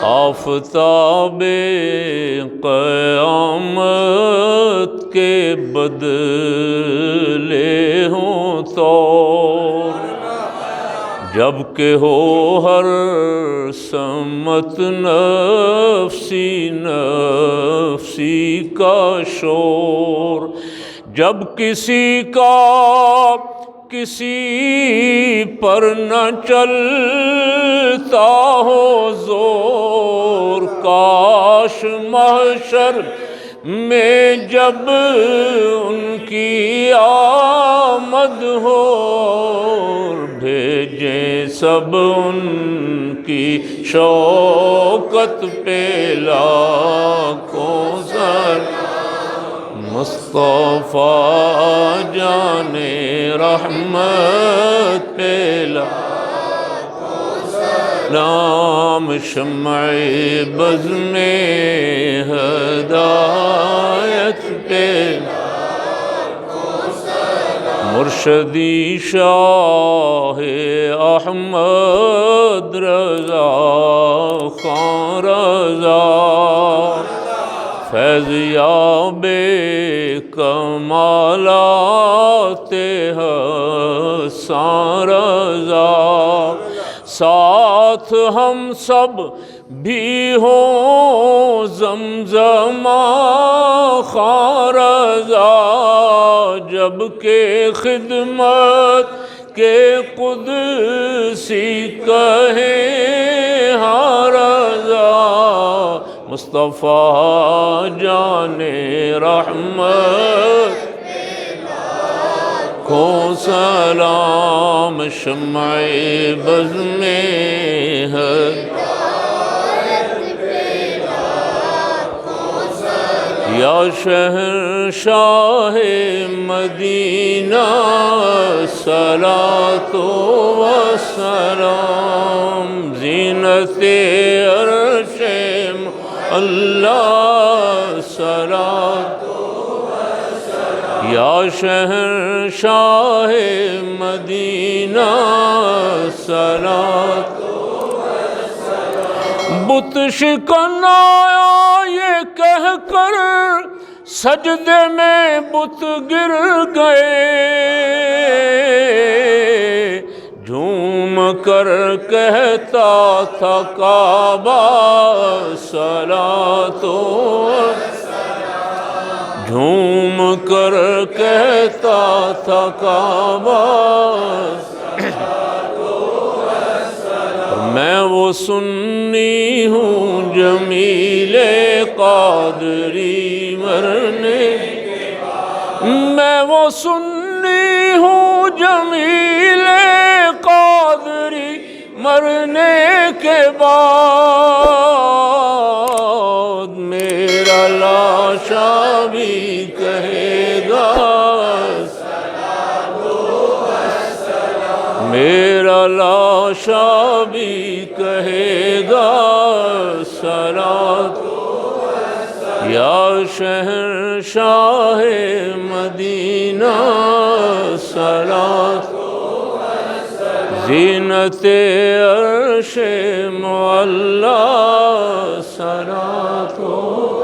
آفتاب قیامت کے بدلے ہوں طور، جب کہ ہو ہر سمت نفسی نفسی کا شور، جب کسی کا کسی پر نہ چلتا ہو زور، کاش محشر میں جب ان کی آمد ہو، بھیجیں سب ان کی شوکت پہ لاکھوں سر، مصطفیٰ جان رحمت پہ لاکھوں سلام، شمع بز میں ہدایت پہ لاکھوں سلام، مرشدی شاہ احمد رضا خان رضا، فیض یاب کمالات حسان رضا، ساتھ ہم سب بھی ہوں زمزم خان رضا، جب کہ خدمت کے قدسی کہیں ہاں رضا، مصطفیٰ جان رحمت کو سلام، شمع بز میں یا شہر شاہ مدینہ صلاۃ و سلام، زینت عرش اللہ صلاۃ و سلام، یا شہر شاہ مدینہ صلاۃ و سلام، بت شکن آیا یہ کہہ کر سجدے میں بت گر گئے، جھوم کر کہتا تھا کعبہ صلاۃ و سلام، جھوم کر کہتا تھا کعبہ صلاۃ و سلام، میں وہ سنی ہوں جمیل قادری مرنے کے بعد، میں وہ سنی ہوں جمیل قادری مرنے کے بعد، میرا لاشا بھی کہے گا صلاۃ و سلام، میرا لاشا بھی کہے گا صلاۃ و سلام، یا شہر شاہ مدینہ صلاۃ و سلام، زینت عرش معلی صلاۃ و